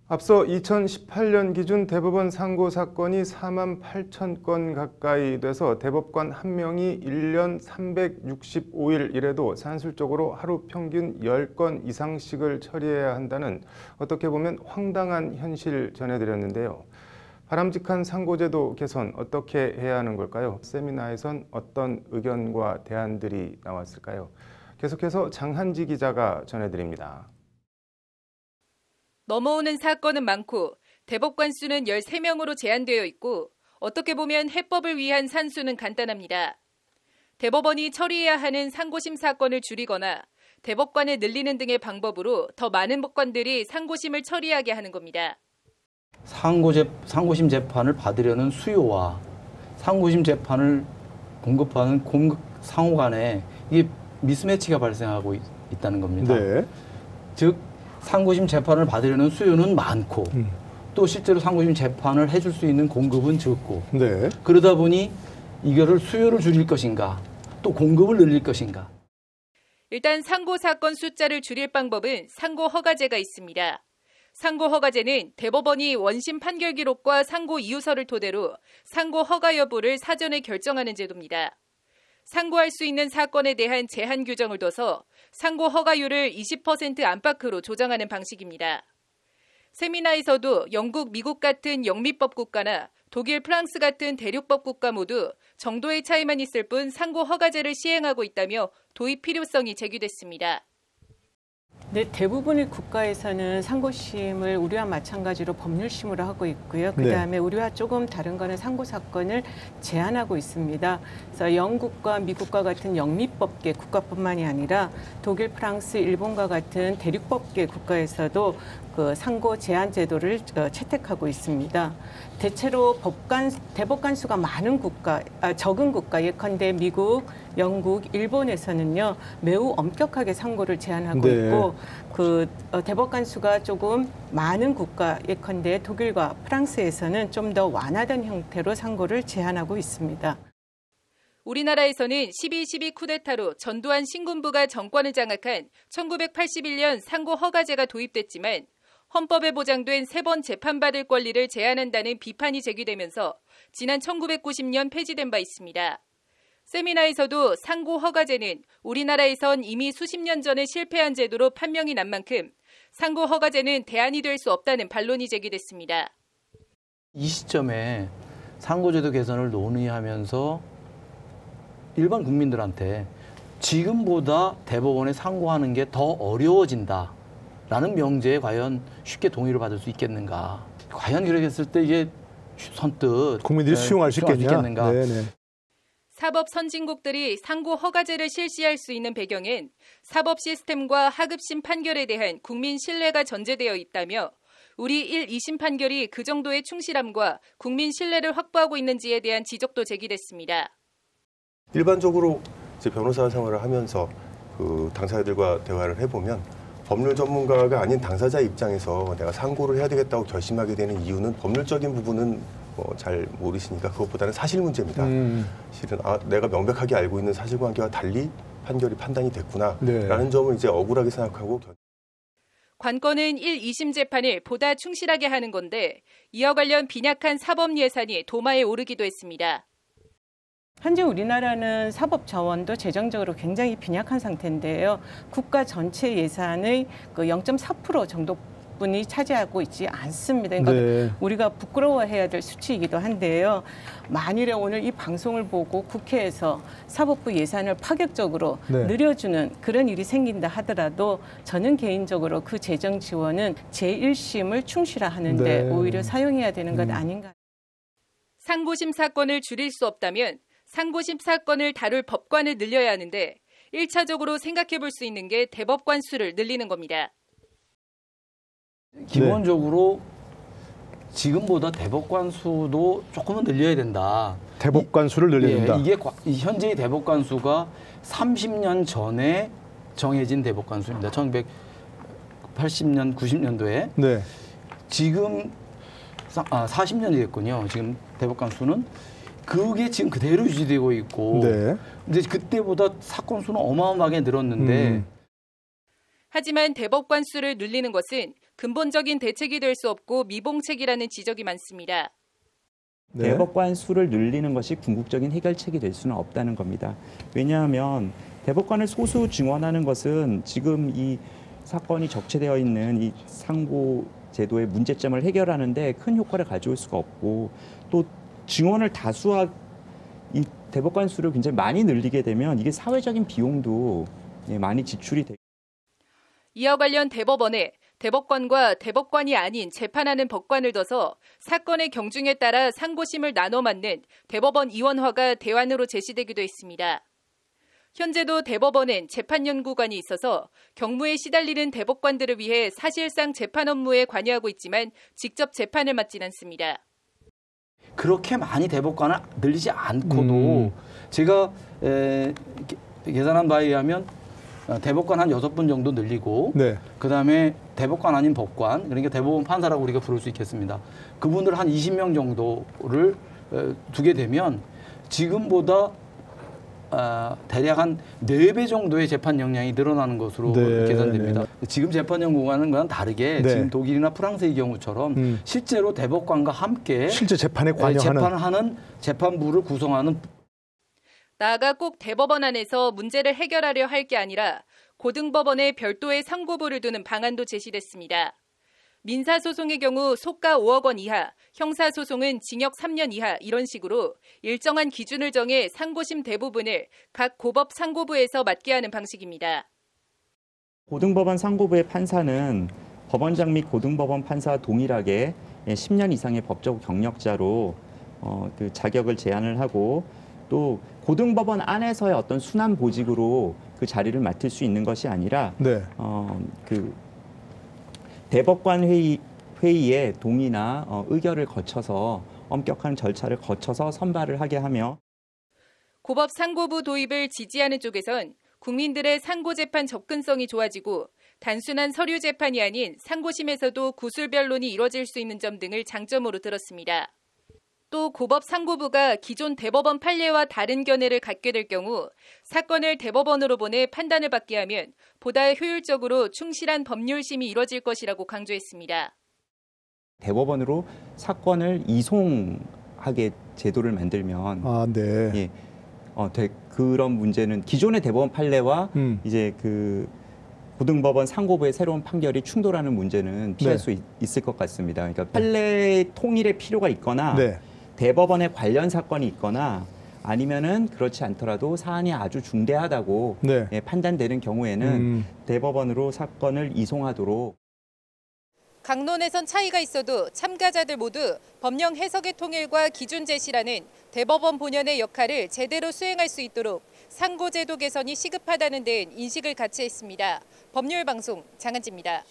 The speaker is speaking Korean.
앞서 2018년 기준 대법원 상고 사건이 4만 8천 건 가까이 돼서 대법관 한 명이 1년 365일 일해도 산술적으로 하루 평균 10건 이상씩을 처리해야 한다는 어떻게 보면 황당한 현실 전해드렸는데요. 바람직한 상고제도 개선 어떻게 해야 하는 걸까요? 세미나에선 어떤 의견과 대안들이 나왔을까요? 계속해서 장한지 기자가 전해드립니다. 넘어오는 사건은 많고 대법관 수는 13명으로 제한되어 있고 어떻게 보면 해법을 위한 산수는 간단합니다. 대법원이 처리해야 하는 상고심 사건을 줄이거나 대법관을 늘리는 등의 방법으로 더 많은 법관들이 상고심을 처리하게 하는 겁니다. 상고심 재판을 받으려는 수요와 상고심 재판을 공급하는 공급 상호 간에 이게 미스매치가 발생하고 있다는 겁니다. 네. 즉 상고심 재판을 받으려는 수요는 많고 또 실제로 상고심 재판을 해줄 수 있는 공급은 적고 네. 그러다 보니 이거를 수요를 줄일 것인가 또 공급을 늘릴 것인가. 일단 상고 사건 숫자를 줄일 방법은 상고 허가제가 있습니다. 상고 허가제는 대법원이 원심 판결 기록과 상고 이유서를 토대로 상고 허가 여부를 사전에 결정하는 제도입니다. 상고할 수 있는 사건에 대한 제한 규정을 둬서 상고 허가율을 20% 안팎으로 조정하는 방식입니다. 세미나에서도 영국, 미국 같은 영미법 국가나 독일, 프랑스 같은 대륙법 국가 모두 정도의 차이만 있을 뿐 상고 허가제를 시행하고 있다며 도입 필요성이 제기됐습니다. 네, 대부분의 국가에서는 상고심을 우리와 마찬가지로 법률심으로 하고 있고요. 그다음에 우리와 조금 다른 거는 상고 사건을 제한하고 있습니다. 그래서 영국과 미국과 같은 영미법계 국가뿐만이 아니라 독일, 프랑스, 일본과 같은 대륙법계 국가에서도 그 상고 제한 제도를 채택하고 있습니다. 대체로 대법관 수가 많은 적은 국가, 예컨대 미국, 영국, 일본에서는요 매우 엄격하게 상고를 제한하고 있고 대법관 수가 조금 많은 국가, 예컨대 독일과 프랑스에서는 좀 더 완화된 형태로 상고를 제한하고 있습니다. 우리나라에서는 12.12 쿠데타로 전두환 신군부가 정권을 장악한 1981년 상고 허가제가 도입됐지만 헌법에 보장된 3번 재판받을 권리를 제한한다는 비판이 제기되면서 지난 1990년 폐지된 바 있습니다. 세미나에서도 상고 허가제는 우리나라에선 이미 수십 년 전에 실패한 제도로 판명이 난 만큼 상고 허가제는 대안이 될 수 없다는 반론이 제기됐습니다. 이 시점에 상고제도 개선을 논의하면서 일반 국민들한테 지금보다 대법원에 상고하는 게 더 어려워진다. 라는 명제에 과연 쉽게 동의를 받을 수 있겠는가. 과연 그렇게 했을 때 이게 선뜻 국민들이 수용할 수 있겠는가. 네네. 사법 선진국들이 상고 허가제를 실시할 수 있는 배경엔 사법 시스템과 하급심 판결에 대한 국민 신뢰가 전제되어 있다며 우리 1, 2심 판결이 그 정도의 충실함과 국민 신뢰를 확보하고 있는지에 대한 지적도 제기됐습니다. 일반적으로 이제 변호사 생활을 하면서 그 당사자들과 대화를 해보면 법률 전문가가 아닌 당사자 입장에서 내가 상고를 해야 되겠다고 결심하게 되는 이유는 법률적인 부분은 잘 모르시니까 그것보다는 사실 문제입니다. 실은 내가 명백하게 알고 있는 사실관계와 달리 판단이 됐구나라는 점을 이제 억울하게 생각하고 관건은 1, 2심 재판을 보다 충실하게 하는 건데 이와 관련 빈약한 사법 예산이 도마에 오르기도 했습니다. 현재 우리나라는 사법 자원도 재정적으로 굉장히 빈약한 상태인데요. 국가 전체 예산의 그 0.4% 정도뿐이 차지하고 있지 않습니다. 그러니까 우리가 부끄러워해야 될 수치이기도 한데요. 만일에 오늘 이 방송을 보고 국회에서 사법부 예산을 파격적으로 늘려주는 그런 일이 생긴다 하더라도 저는 개인적으로 그 재정 지원은 제1심을 충실화하는 데 오히려 사용해야 되는 것 아닌가. 상고심 사건을 줄일 수 없다면 상고심 사건을 다룰 법관을 늘려야 하는데 1차적으로 생각해 볼 수 있는 게 대법관 수를 늘리는 겁니다. 기본적으로 지금보다 대법관 수도 조금은 늘려야 된다. 대법관 수를 늘려야 된다. 이게 현재의 대법관 수가 30년 전에 정해진 대법관 수입니다. 1980년, 90년도에. 네. 지금 40년이 됐군요. 지금 대법관 수는. 그게 지금 그대로 유지되고 있고 이제 그때보다 사건 수는 어마어마하게 늘었는데 하지만 대법관 수를 늘리는 것은 근본적인 대책이 될 수 없고 미봉책이라는 지적이 많습니다. 네. 대법관 수를 늘리는 것이 궁극적인 해결책이 될 수는 없다는 겁니다. 왜냐하면 대법관을 소수 증원하는 것은 지금 이 사건이 적체되어 있는 이 상고 제도의 문제점을 해결하는 데 큰 효과를 가져올 수가 없고, 또 증원을 이 대법관 수를 굉장히 많이 늘리게 되면 이게 사회적인 비용도 많이 지출이 되고. 이와 관련 대법원에 대법관과 대법관이 아닌 재판하는 법관을 둬서 사건의 경중에 따라 상고심을 나눠 맡는 대법원 이원화가 대안으로 제시되기도 했습니다. 현재도 대법원엔 재판연구관이 있어서 경무에 시달리는 대법관들을 위해 사실상 재판 업무에 관여하고 있지만 직접 재판을 맡진 않습니다. 그렇게 많이 대법관을 늘리지 않고도 제가 계산한 바에 의하면 대법관 한 6분 정도 늘리고 네. 그다음에 대법관 아닌 법관, 그러니까 대법원 판사라고 우리가 부를 수 있겠습니다. 그분들 한 20명 정도를 두게 되면 지금보다 대략 한 4배 정도의 재판 역량이 늘어나는 것으로 네, 계산됩니다. 지금 재판 연구관은 다르게 네. 지금 독일이나 프랑스의 경우처럼 실제로 대법관과 함께 실제 재판에 관여하는 재판하는 재판부를 구성하는. 나아가 꼭 대법원 안에서 문제를 해결하려 할 게 아니라 고등법원에 별도의 상고부를 두는 방안도 제시됐습니다. 민사소송의 경우 소가 5억 원 이하, 형사소송은 징역 3년 이하 이런 식으로 일정한 기준을 정해 상고심 대부분을 각 고법 상고부에서 맡게 하는 방식입니다. 고등법원 상고부의 판사는 법원장 및 고등법원 판사와 동일하게 10년 이상의 법적 경력자로 그 자격을 제한을 하고, 또 고등법원 안에서의 어떤 순환 보직으로 그 자리를 맡을 수 있는 것이 아니라 네. 그 대법관 회의의 동의나 의결을 거쳐서 엄격한 절차를 거쳐서 선발을 하게 하며, 고법 상고부 도입을 지지하는 쪽에선 국민들의 상고재판 접근성이 좋아지고 단순한 서류 재판이 아닌 상고심에서도 구술 변론이 이뤄질 수 있는 점 등을 장점으로 들었습니다. 또 고법 상고부가 기존 대법원 판례와 다른 견해를 갖게 될 경우 사건을 대법원으로 보내 판단을 받게 하면 보다 효율적으로 충실한 법률심이 이뤄질 것이라고 강조했습니다. 대법원으로 사건을 이송하게 제도를 만들면 네. 그런 문제는 기존의 대법원 판례와 이제 그 고등법원 상고부의 새로운 판결이 충돌하는 문제는 피할 수 있을 것 같습니다. 그러니까 판례 통일의 필요가 있거나 대법원에 관련 사건이 있거나 아니면은 그렇지 않더라도 사안이 아주 중대하다고 판단되는 경우에는 대법원으로 사건을 이송하도록. 강론에선 차이가 있어도 참가자들 모두 법령 해석의 통일과 기준 제시라는 대법원 본연의 역할을 제대로 수행할 수 있도록 상고제도 개선이 시급하다는 데는 인식을 같이 했습니다. 법률방송 장한지입니다.